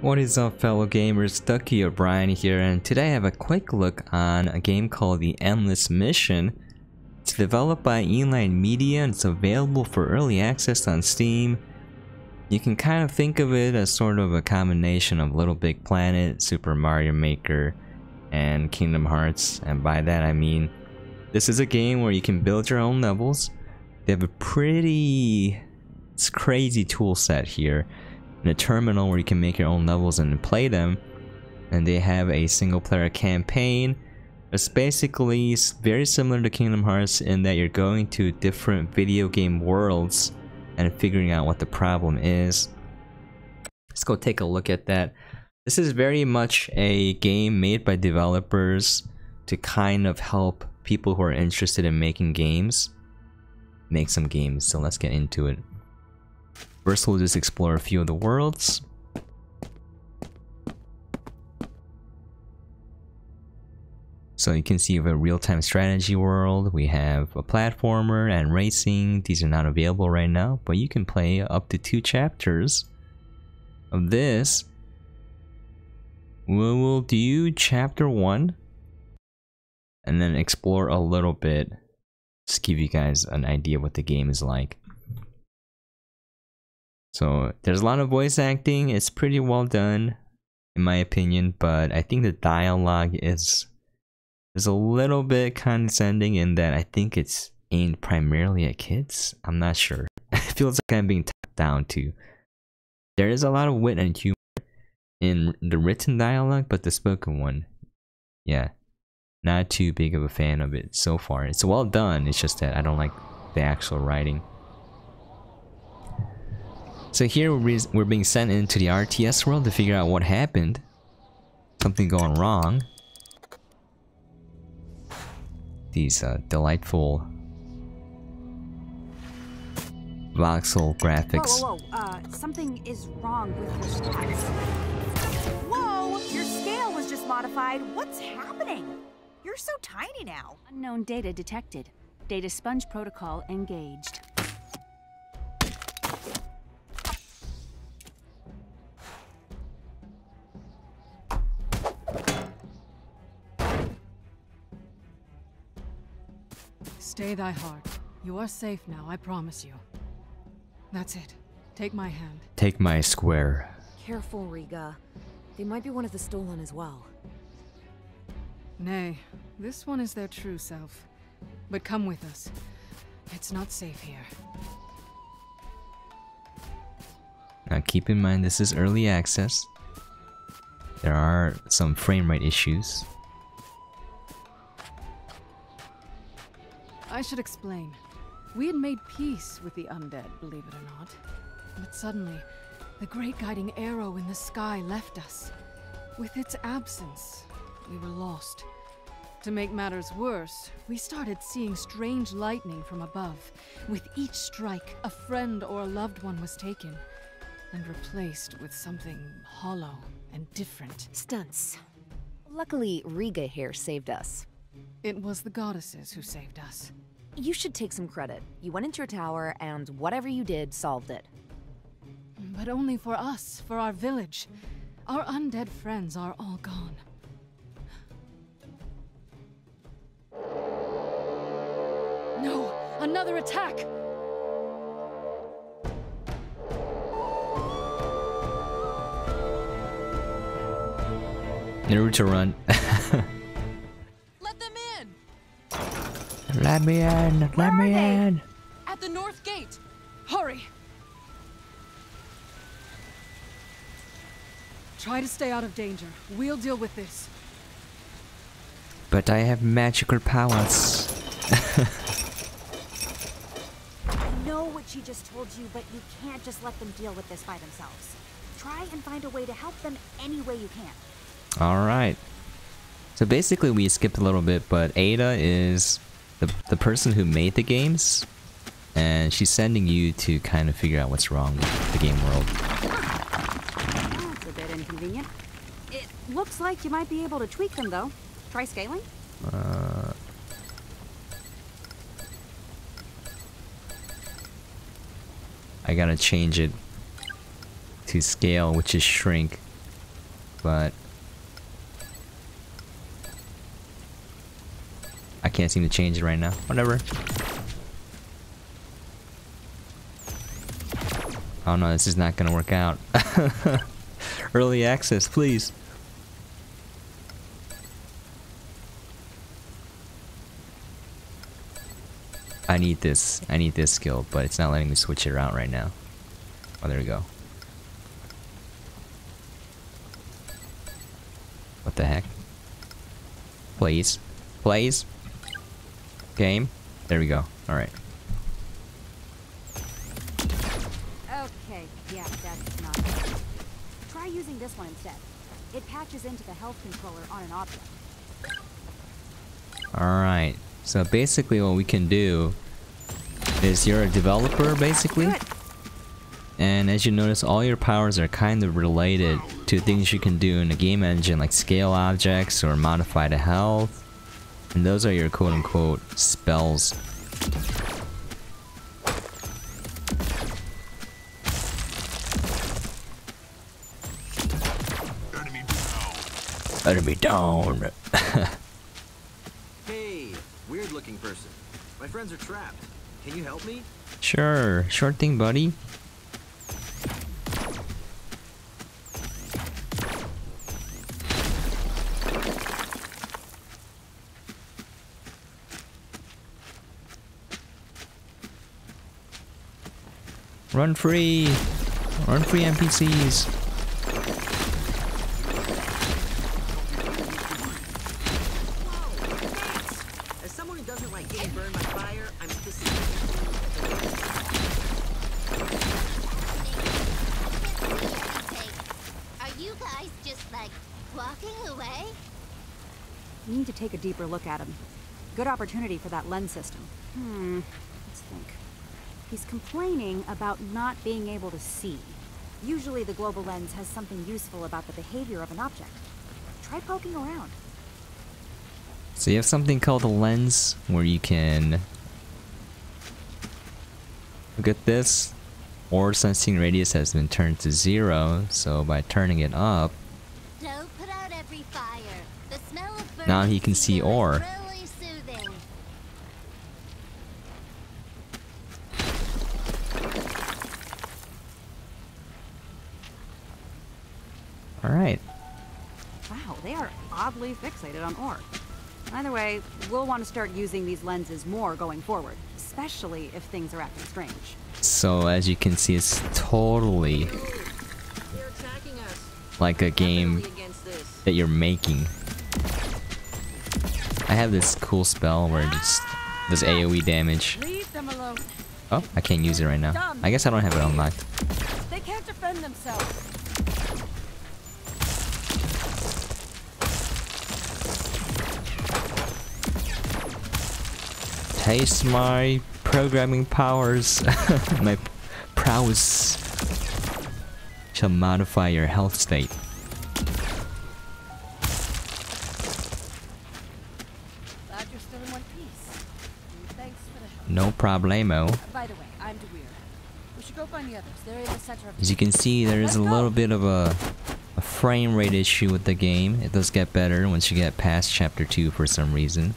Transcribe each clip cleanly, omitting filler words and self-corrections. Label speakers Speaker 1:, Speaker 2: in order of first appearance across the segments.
Speaker 1: What is up, fellow gamers? Ducky O'Brien here, and today I have a quick look on a game called The Endless Mission. It's developed by Inline Media and it's available for early access on Steam. You can kind of think of it as sort of a combination of Little Big Planet, Super Mario Maker, and Kingdom Hearts, and by that I mean this is a game where you can build your own levels. They have a pretty crazy tool set here. A terminal where you can make your own levels and play them, and they have a single player campaign. It's basically very similar to Kingdom Hearts in that you're going to different video game worlds and figuring out what the problem is. Let's go take a look at that. This is very much a game made by developers to kind of help people who are interested in making games make some games. So let's get into it. First, we'll just explore a few of the worlds. So you can see we have a real-time strategy world, we have a platformer and racing. These are not available right now, but you can play up to 2 chapters of this. We will do chapter 1 and then explore a little bit, just give you guys an idea what the game is like. So there's a lot of voice acting. It's pretty well done in my opinion, but I think the dialogue is a little bit condescending in that I think it's aimed primarily at kids. I'm not sure. It feels like I'm being talked down to. There is a lot of wit and humor in the written dialogue, but the spoken one, yeah, not too big of a fan of it so far. It's well done, it's just that I don't like the actual writing. So here we're being sent into the RTS world to figure out what happened. Something going wrong. These delightful voxel graphics.
Speaker 2: Whoa, something is wrong with your stats. Whoa, your scale was just modified. What's happening? You're so tiny now.
Speaker 3: Unknown data detected. Data sponge protocol engaged.
Speaker 4: Stay thy heart. You are safe now, I promise you. That's it. Take my hand.
Speaker 1: Take my square.
Speaker 5: Careful, Riga. They might be one of the stolen as well.
Speaker 4: Nay, this one is their true self. But come with us. It's not safe here.
Speaker 1: Now keep in mind this is early access. There are some frame rate issues.
Speaker 4: I should explain. We had made peace with the undead, believe it or not. But suddenly, the great guiding arrow in the sky left us. With its absence, we were lost. To make matters worse, we started seeing strange lightning from above. With each strike, a friend or a loved one was taken and replaced with something hollow and different.
Speaker 5: Stunts. Luckily, Riga here saved us.
Speaker 4: It was the goddesses who saved us.
Speaker 5: You should take some credit. You went into your tower, and whatever you did solved it.
Speaker 4: But only for us, for our village. Our undead friends are all gone. No! Another attack!
Speaker 1: Naruto run.
Speaker 4: Let them in!
Speaker 1: Let me in! Let me in!
Speaker 4: At the north gate! Hurry! Try to stay out of danger. We'll deal with this.
Speaker 1: But I have magical powers.
Speaker 2: I know what she just told you, but you can't just let them deal with this by themselves. Try and find a way to help them any way you can.
Speaker 1: Alright. So basically we skipped a little bit, but Ada is the person who made the games. And she's sending you to kind of figure out what's wrong with the game world.
Speaker 2: That's a bit inconvenient. It looks like you might be able to tweak them, though. Try scaling?
Speaker 1: I gotta change it to scale, which is shrink. but I can't seem to change it right now. Whatever. Oh no, this is not gonna work out. Early access, please. I need this skill, but it's not letting me switch it around right now. Oh, there we go. What the heck? Please. Please. Game. There we go. Alright.
Speaker 2: Okay, yeah, that's not good. Try using this one instead. It patches into the health controller on an object.
Speaker 1: Alright. So basically what we can do is you're a developer basically. And as you notice, all your powers are kind of related to things you can do in the game engine, like scale objects or modify the health. And those are your quote-unquote spells. Enemy down.
Speaker 6: Hey, weird looking person. My friends are trapped. Can you help me?
Speaker 1: Sure, sure thing, buddy. Run free! Run free, NPCs!
Speaker 6: As someone who doesn't like getting burned by fire, I'm pissing.
Speaker 7: Are you guys just like walking away?
Speaker 2: We need to take a deeper look at him. Good opportunity for that lens system. Let's think. He's complaining about not being able to see. Usually the global lens has something useful about the behavior of an object. Try poking around.
Speaker 1: So you have something called a lens where you can look at this. Ore sensing radius has been turned to 0, so by turning it up,
Speaker 7: Don't put out every fire. The smell of burning
Speaker 1: now he can see
Speaker 7: steel is
Speaker 1: ore.
Speaker 7: really soothing.
Speaker 1: Alright.
Speaker 2: Wow, they are oddly fixated on ore. Either way, we'll want to start using these lenses more going forward, especially if things are acting strange.
Speaker 1: So as you can see, it's totally
Speaker 6: They're attacking us.
Speaker 1: like a game
Speaker 6: Definitely against this.
Speaker 1: that you're making. I have this cool spell where it just does AoE damage.
Speaker 4: Leave them alone.
Speaker 1: Oh, I can't use it right now. I guess I don't have it unlocked.
Speaker 4: They can't defend themselves.
Speaker 1: Taste my programming powers. My prowess shall modify your health state.
Speaker 4: Glad you're still in one piece. Thanks for the help.
Speaker 1: No problemo.
Speaker 4: By the way, I'm DeWeir. We should go find the others. They're in the center of the
Speaker 1: As you can see, there is a little bit of a frame rate issue with the game. It does get better once you get past chapter 2 for some reason.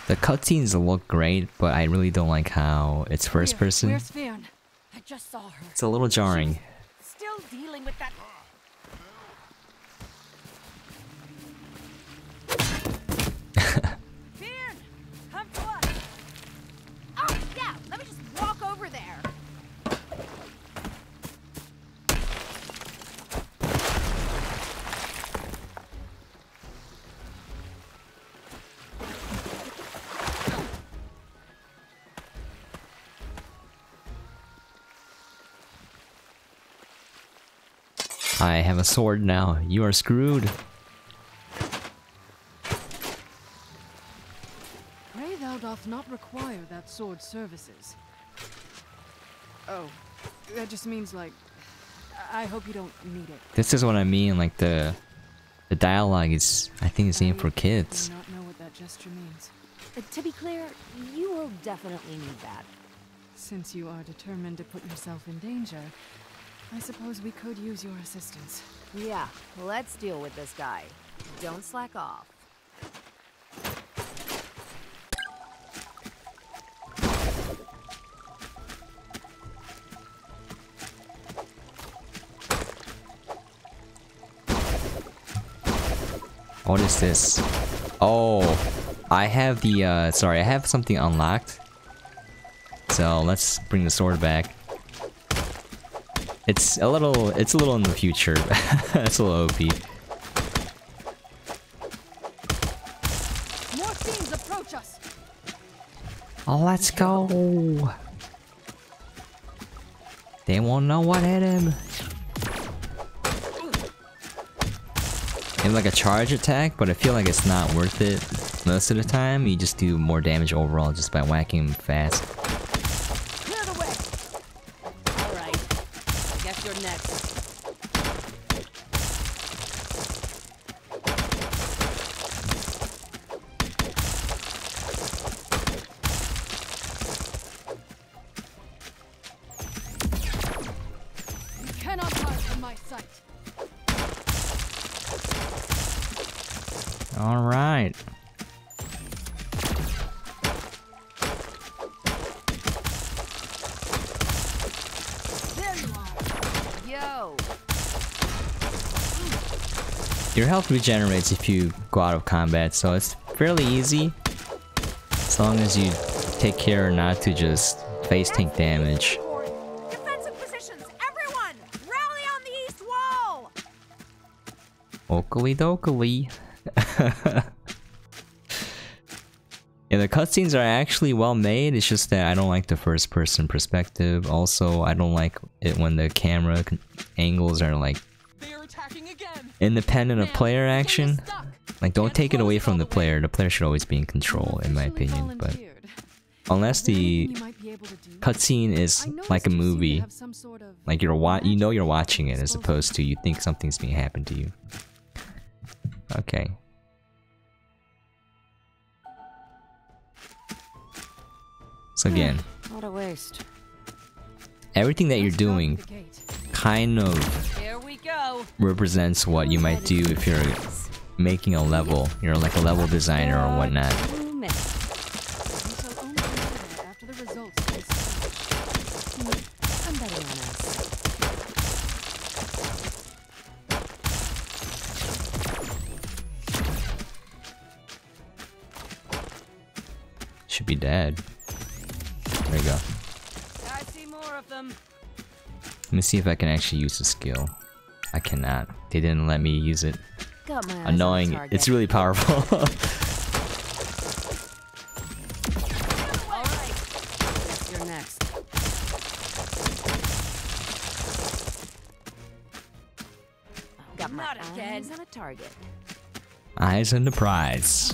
Speaker 1: The cutscenes look great, but I really don't like how it's first person.
Speaker 4: Where's Fionn? I just saw her.
Speaker 1: It's a little jarring.
Speaker 4: Still dealing with that. Fionn, come to us.
Speaker 2: Oh, yeah, let me just walk over there.
Speaker 1: I have a sword now. You are screwed.
Speaker 4: Pray thou doth not require that sword's services. Oh, that just means like, I hope you don't need it.
Speaker 1: This is what I mean, like the dialogue is, I think it's aimed for kids.
Speaker 4: I do not know what that gesture means.
Speaker 5: To be clear, you will definitely need that.
Speaker 4: Since you are determined to put yourself in danger, I suppose we could use your assistance.
Speaker 5: Yeah, let's deal with this guy. Don't slack off.
Speaker 1: What is this? Oh, I have the, sorry, I have something unlocked. So let's bring the sword back. It's a little in the future. It's a little OP.
Speaker 4: More fiends approach us.
Speaker 1: Oh, let's go. They won't know what hit him. It's like a charge attack, but I feel like it's not worth it most of the time. You just do more damage overall just by whacking him fast.
Speaker 3: Clear the way. All right. I guess you're next.
Speaker 4: You cannot hide from my sight.
Speaker 1: All right.
Speaker 5: There you are. Yo.
Speaker 1: Your health regenerates if you go out of combat, so it's fairly easy. As long as you take care not to just face tank damage.
Speaker 5: Defensive positions, everyone! Rally on the east wall!
Speaker 1: Oakley dokley. Yeah, the cutscenes are actually well made. It's just that I don't like the first person perspective. Also, I don't like it when the camera angles are like independent of player action. Like, don't take it away from the player. The player should always be in control, in my opinion. But unless the cutscene is like a movie, like you're watching it, as opposed to you think something's being happen to you. Okay. So again,
Speaker 2: What a waste.
Speaker 1: everything that you're doing kind of
Speaker 3: Here we go.
Speaker 1: represents what you might do if you're making a level. You're like a level designer or whatnot.
Speaker 4: We shall only know that after the results of this search.
Speaker 5: I'm betting on us.
Speaker 1: Should be dead. There you go.
Speaker 3: I see more of them.
Speaker 1: Let me see if I can actually use the skill. I cannot. They didn't let me use it.
Speaker 5: Got my eyes on the
Speaker 1: Annoying.
Speaker 5: target.
Speaker 1: It's really powerful.
Speaker 3: All right. Guess you're next.
Speaker 5: Got my
Speaker 3: Not again.
Speaker 5: eyes on a target.
Speaker 1: Eyes on the prize.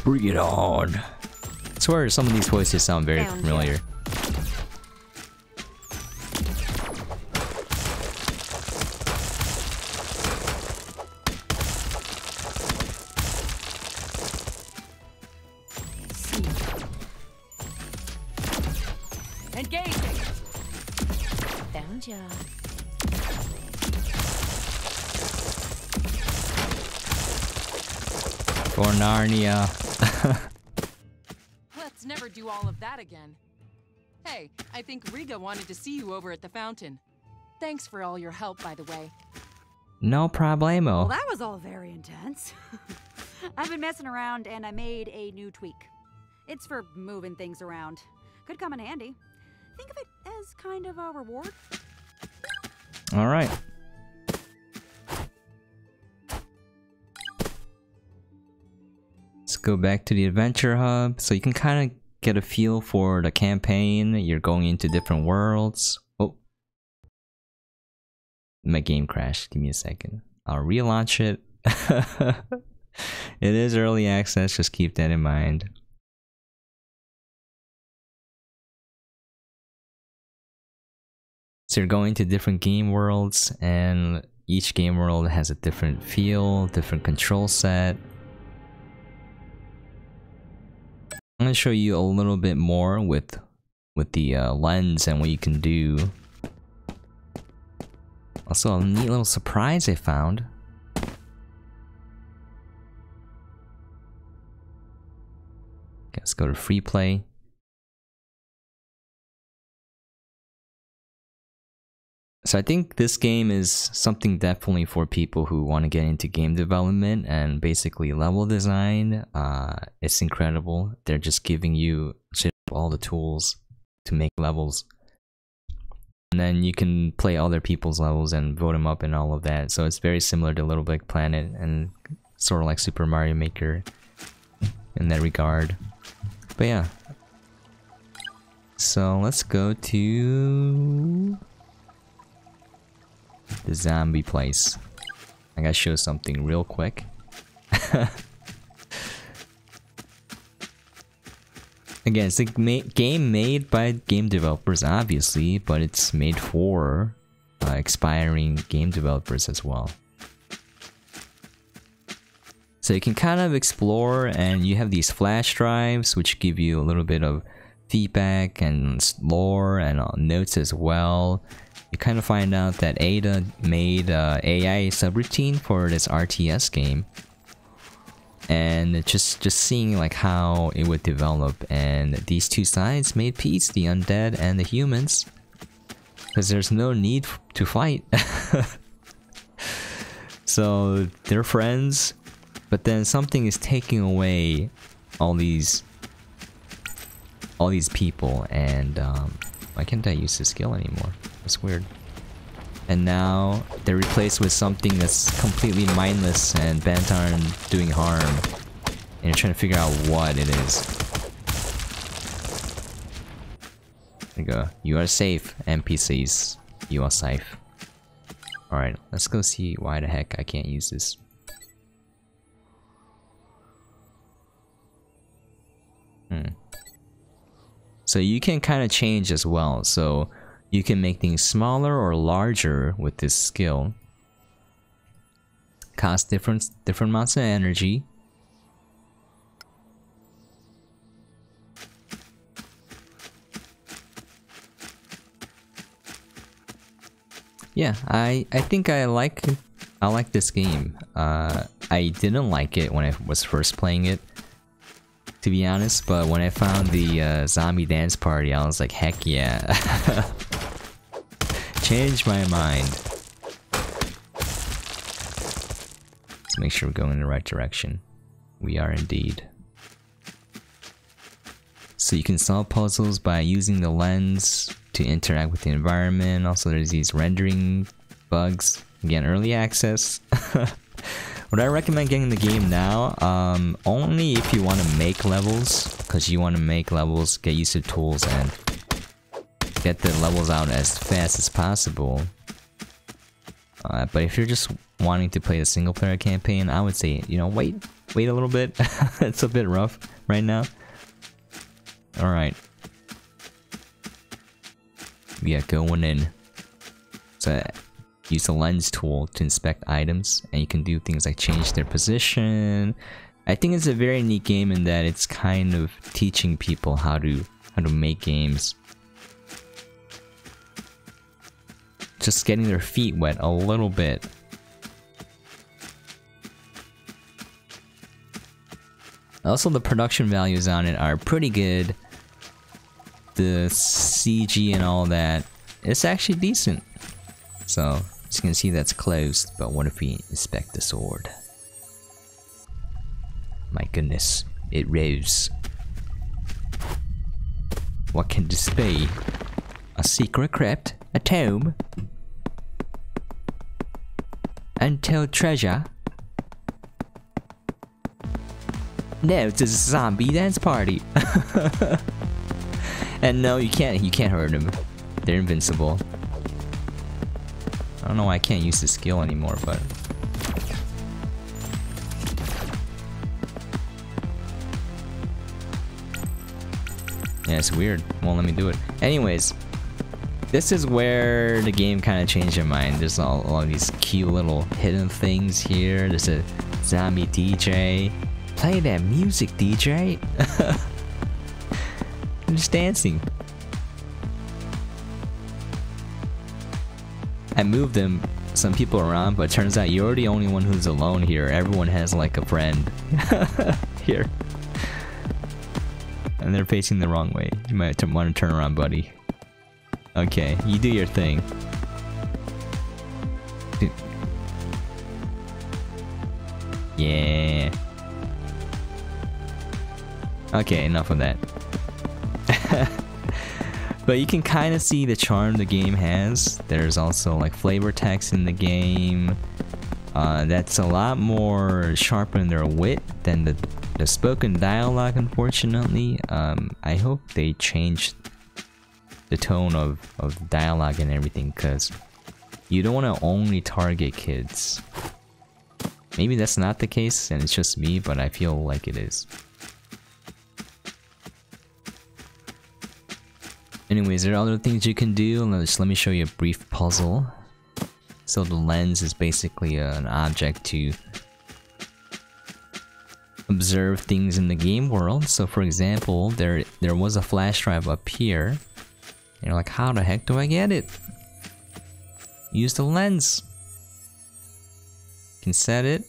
Speaker 1: Bring it on. I swear some of these voices sound very
Speaker 5: Found
Speaker 1: familiar.
Speaker 5: you.
Speaker 3: Engaging.
Speaker 5: Found ya.
Speaker 1: For Narnia.
Speaker 8: Let's never do all of that again. Hey, I think Riga wanted to see you over at the fountain. Thanks for all your help, by the way.
Speaker 1: No problemo.
Speaker 2: Well, that was all very intense. I've been messing around and I made a new tweak. It's for moving things around. Could come in handy. Think of it as kind of a reward.
Speaker 1: Alright. Let's go back to the adventure hub so you can kind of get a feel for the campaign. You're going into different worlds. Oh. My game crashed. Give me a second. I'll relaunch it. It is early access, just keep that in mind. So you're going to different game worlds, and each game world has a different feel, different control set. I'm gonna show you a little bit more with the lens and what you can do. Also, a neat little surprise I found. Okay, let's go to free play. So I think this game is something definitely for people who want to get into game development and basically level design. It's incredible. They're just giving you all the tools to make levels. And then you can play other people's levels and vote them up and all of that. So it's very similar to Little Big Planet and sort of like Super Mario Maker in that regard. But yeah. So let's go to the zombie place. I gotta show something real quick. Again, it's a game made by game developers, obviously, but it's made for expiring game developers as well. So you can kind of explore, and you have these flash drives which give you a little bit of feedback and lore and notes as well. You kind of find out that Ada made AI subroutine for this RTS game, and just seeing like how it would develop, and these two sides made peace, the undead and the humans, because there's no need to fight. So they're friends, but then something is taking away all these people, and why can't I use this skill anymore? That's weird. And now they're replaced with something that's completely mindless and bent on doing harm. And you're trying to figure out what it is. There you go. You are safe, NPCs. You are safe. Alright, let's go see why the heck I can't use this. So you can kind of change as well. So you can make things smaller or larger with this skill. Cost different amounts of energy. Yeah, I think I like this game. I didn't like it when I was first playing it, to be honest, but when I found the zombie dance party, I was like, heck yeah. Changed my mind. Let's make sure we're going in the right direction. We are indeed. So you can solve puzzles by using the lens to interact with the environment. Also, there's these rendering bugs. Again, early access. Would I recommend getting the game now? Only if you want to make levels, because you want to make levels, get used to tools, and get the levels out as fast as possible. But if you're just wanting to play the single player campaign, I would say, you know, wait a little bit. It's a bit rough right now. Alright. We are going in. So use the lens tool to inspect items, and you can do things like change their position. I think it's a very neat game in that it's kind of teaching people how to make games. Just getting their feet wet a little bit. Also, the production values on it are pretty good. The CG and all that, it's actually decent. So, as you can see, that's closed, but what if we inspect the sword? My goodness, it rose. What can this be? A secret crypt? A tomb? Untold treasure? No, it's a zombie dance party. And no, you can't hurt them. They're invincible. I don't know why I can't use this skill anymore, but yeah, it's weird. Won't let me do it. Anyways, This is where the game kind of changed your mind. There's all these cute little hidden things here. There's a zombie DJ. Play that music, DJ. I'm just dancing. I moved some people around, but it turns out you're the only one who's alone here. Everyone has like a friend here. And they're facing the wrong way. You might want to turn around, buddy. Okay, you do your thing. Yeah. Okay, enough of that. But you can kind of see the charm the game has. There's also like flavor text in the game. That's a lot more sharp in their wit than the spoken dialogue, unfortunately. I hope they changed the tone of dialogue and everything, because you don't want to only target kids. Maybe that's not the case and it's just me, but I feel like it is. Anyways, there are other things you can do. Let me show you a brief puzzle. So the lens is basically an object to observe things in the game world. So for example, there was a flash drive up here. And you're like, how the heck do I get it? Use the lens. You can set it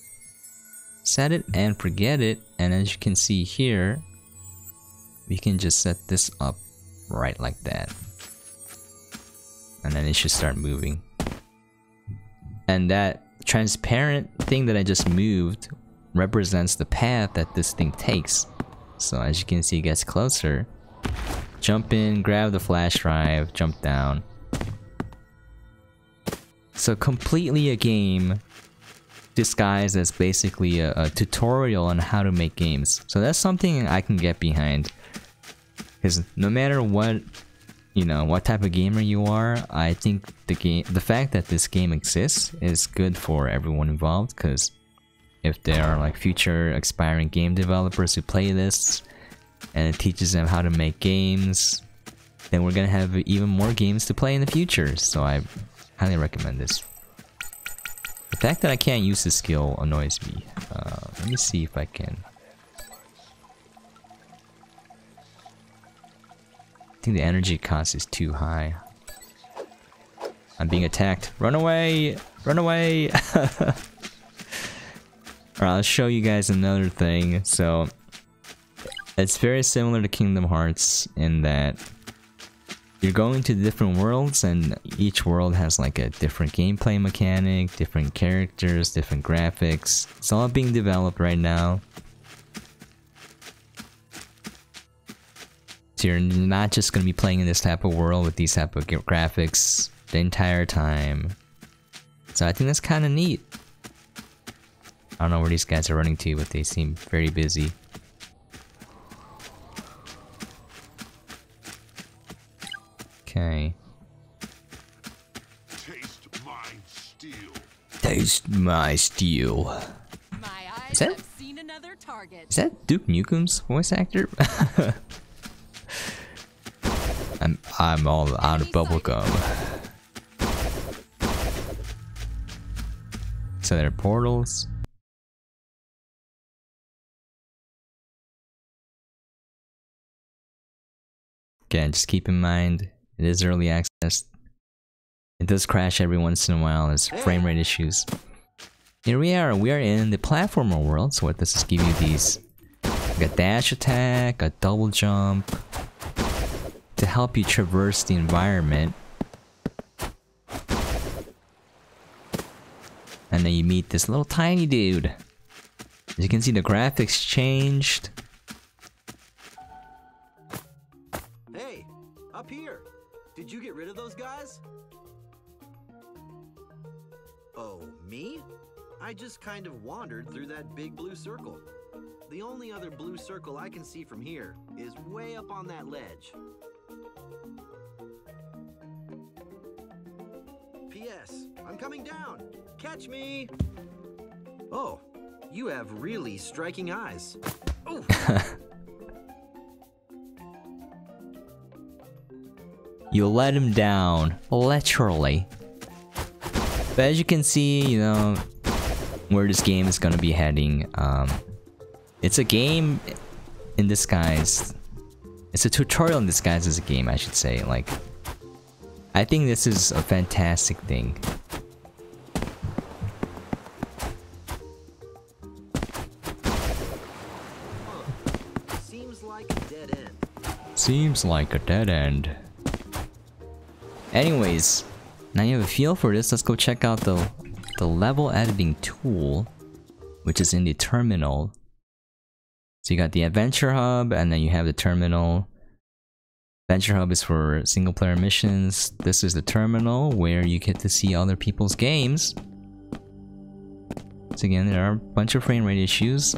Speaker 1: and forget it. And as you can see here, we can just set this up right like that. And then it should start moving. And that transparent thing that I just moved represents the path that this thing takes. So as you can see, it gets closer. Jump in, grab the flash drive, jump down. So completely a game disguised as basically a tutorial on how to make games. So that's something I can get behind. Because no matter what, you know, what type of gamer you are, I think the fact that this game exists is good for everyone involved. Because if there are like future aspiring game developers who play this and it teaches them how to make games, then we're gonna have even more games to play in the future. So I highly recommend this. The fact that I can't use this skill annoys me. Let me see if I can. I think the energy cost is too high. I'm being attacked. Run away! Run away! Alright, I'll show you guys another thing. So, it's very similar to Kingdom Hearts in that you're going to different worlds and each world has like a different gameplay mechanic, different characters, different graphics. It's all being developed right now. So you're not just going to be playing in this type of world with these type of graphics the entire time. So I think that's kind of neat. I don't know where these guys are running to, but they seem very busy. Okay.
Speaker 9: Taste my steel.
Speaker 1: Taste my steel.
Speaker 8: My eyes
Speaker 1: Is that-
Speaker 8: have seen another target.
Speaker 1: Is that Duke Nukem's voice actor? I'm all out of bubblegum. So there are portals. Again, just keep in mind, it is early access. It does crash every once in a while, there's frame rate issues. Here we are in the platformer world, so what does this give you? These, like a dash attack, a double jump, to help you traverse the environment. And then you meet this little tiny dude. As you can see, the graphics changed.
Speaker 6: Hey, up here. Did you get rid of those guys? Oh, me? I just kind of wandered through that big blue circle. The only other blue circle I can see from here is way up on that ledge. P.S. I'm coming down. Catch me! Oh, you have really striking eyes. Oh!
Speaker 1: You let him down, literally. But as you can see, you know, where this game is gonna be heading. It's a game in disguise. It's a tutorial in disguise as a game, I should say. Like, I think this is a fantastic thing.
Speaker 6: Seems like a dead end.
Speaker 1: Seems like a dead end. Anyways, now you have a feel for this, let's go check out the level editing tool, which is in the terminal. So you got the Adventure Hub, and then you have the terminal. Adventure Hub is for single player missions. This is the terminal where you get to see other people's games. So again, there are a bunch of frame rate issues.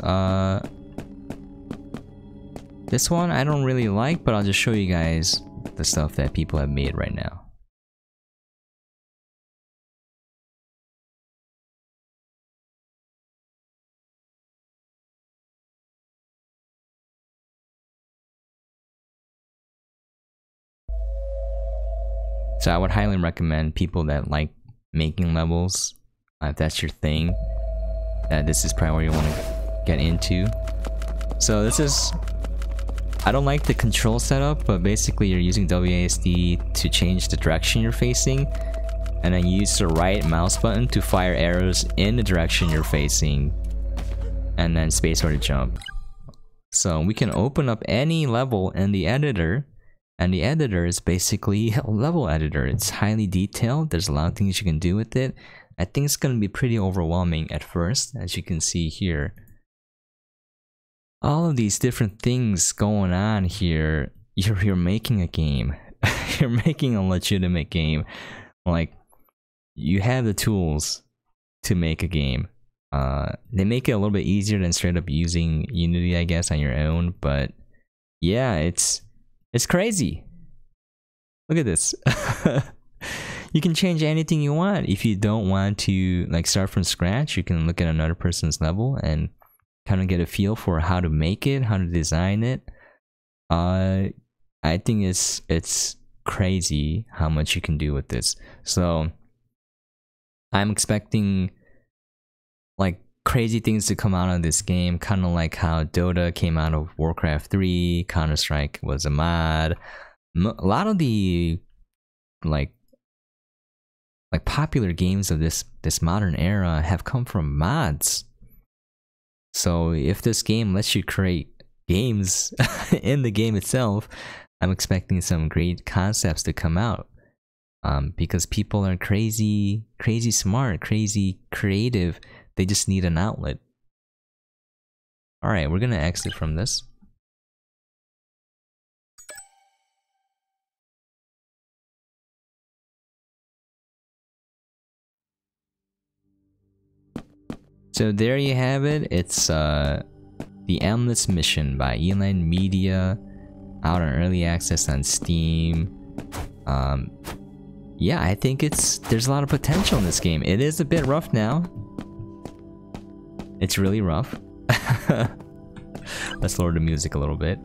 Speaker 1: This one I don't really like, but I'll just show you guys the stuff that people have made right now. So I would highly recommend people that like making levels, if that's your thing, this is probably what you want to get into. So this is, I don't like the control setup, but basically you're using WASD to change the direction you're facing, and then you use the right mouse button to fire arrows in the direction you're facing, and then spacebar to jump. So we can open up any level in the editor, and the editor is basically a level editor. It's highly detailed, there's a lot of things you can do with it. I think it's going to be pretty overwhelming at first, as you can see here. All of these different things going on here, you're making a game. You're making a legitimate game. Like, you have the tools to make a game. They make it a little bit easier than straight up using Unity, I guess, on your own, but yeah, it's crazy. Look at this. You can change anything you want. If you don't want to like start from scratch, you can look at another person's level and kind of get a feel for how to make it, how to design it. I think it's crazy how much you can do with this. So I'm expecting like crazy things to come out of this game, kind of like how Dota came out of Warcraft 3, Counter-Strike was a mod. A lot of the like popular games of this modern era have come from mods. So if this game lets you create games in the game itself, I'm expecting some great concepts to come out. Because people are crazy smart, crazy creative. They just need an outlet. Alright, we're gonna exit from this. So there you have it. It's The Endless Mission by Eline Media, out on early access on Steam. Yeah, I think there's a lot of potential in this game. It is a bit rough now. It's really rough. Let's lower the music a little bit.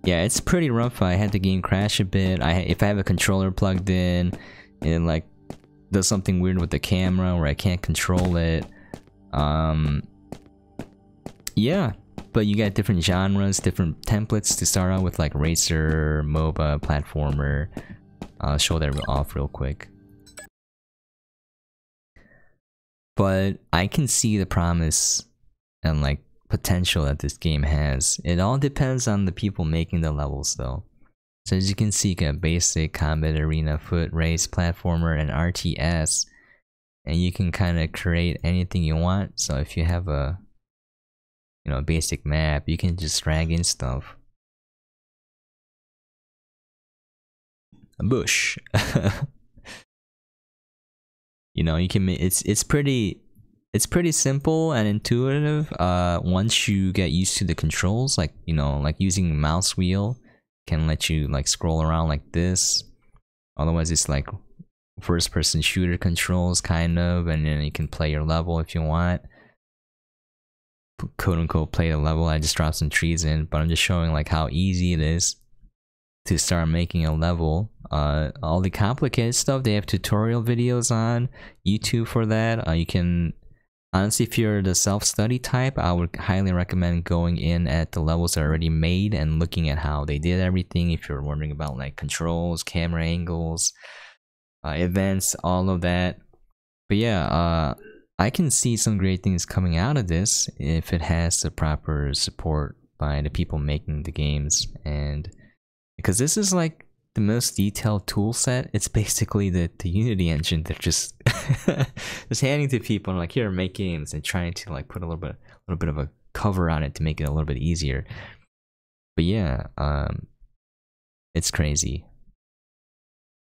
Speaker 1: Yeah, it's pretty rough. I had the game crash a bit. If I have a controller plugged in, it like does something weird with the camera where I can't control it. Yeah, but you got different genres, different templates to start out with, like racer, MOBA, platformer. I'll show that off real quick. But I can see the promise and like potential that this game has. It all depends on the people making the levels though. So as you can see, you got basic, combat, arena, foot, race, platformer, and RTS. And you can kind of create anything you want. So if you have a basic map, you can just drag in stuff. A bush. You can make it's pretty simple and intuitive once you get used to the controls, like like using mouse wheel can let you like scroll around like this. Otherwise it's like first person shooter controls kind of, and then you can play your level if you want. quote unquote play a level. I just dropped some trees in, but I'm just showing like how easy it is to start making a level. All the complicated stuff, they have tutorial videos on YouTube for that. You can, honestly, if you're the self-study type, I would highly recommend going in at the levels that are already made and looking at how they did everything. If you're wondering about like controls, camera angles, events, all of that. But yeah, I can see some great things coming out of this if it has the proper support by the people making the games. And because this is like the most detailed tool set, it's basically the Unity engine. They're just just handing to people and like, here, make games, and trying to like put a little bit of a cover on it to make it a little bit easier. But yeah, it's crazy.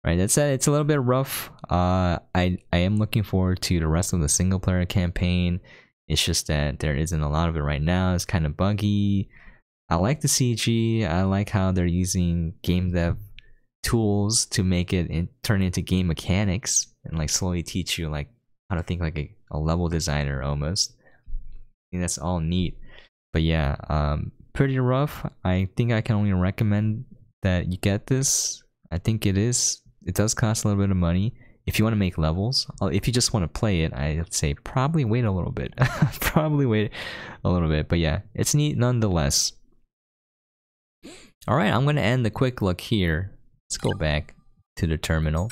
Speaker 1: Right, that said, it's a little bit rough. I am looking forward to the rest of the single player campaign. It's just that there isn't a lot of it right now. It's kind of buggy. I like the CG. I like how they're using game dev tools to make it turn into game mechanics and like slowly teach you like how to think like a level designer almost. I think that's all neat. But yeah, pretty rough. I think I can only recommend that you get this. I think it does cost a little bit of money if you want to make levels. If you just want to play it, I'd say probably wait a little bit. Probably wait a little bit. But yeah, it's neat nonetheless. Alright, I'm going to end the quick look here. Let's go back to the terminal.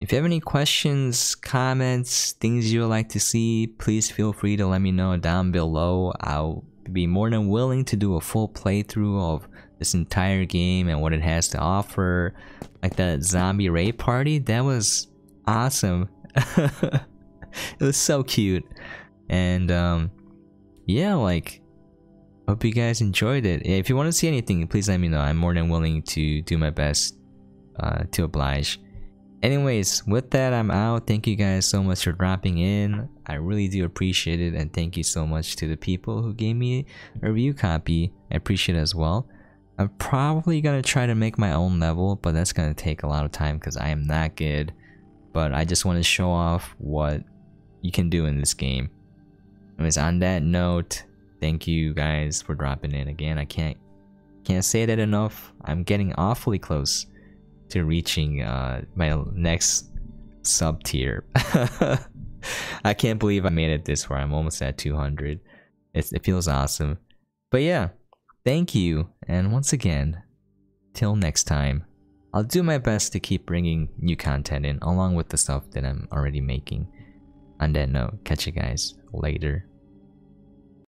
Speaker 1: If you have any questions, comments, things you would like to see, please feel free to let me know down below. I'll be more than willing to do a full playthrough of this entire game and what it has to offer. Like that zombie raid party, that was awesome. It was so cute. And yeah, like, hope you guys enjoyed it. If you want to see anything, please let me know. I'm more than willing to do my best to oblige. Anyways, with that, I'm out. Thank you guys so much for dropping in. I really do appreciate it, and thank you so much to the people who gave me a review copy. I appreciate it as well. I'm probably gonna try to make my own level, but that's gonna take a lot of time because I am not good. But I just want to show off what you can do in this game. Anyways, on that note, thank you guys for dropping in again. I can't say that enough. I'm getting awfully close to reaching my next sub tier. I can't believe I made it this far. I'm almost at 200. It feels awesome. But yeah, thank you, and once again, till next time, I'll do my best to keep bringing new content in along with the stuff that I'm already making. On that note, catch you guys later.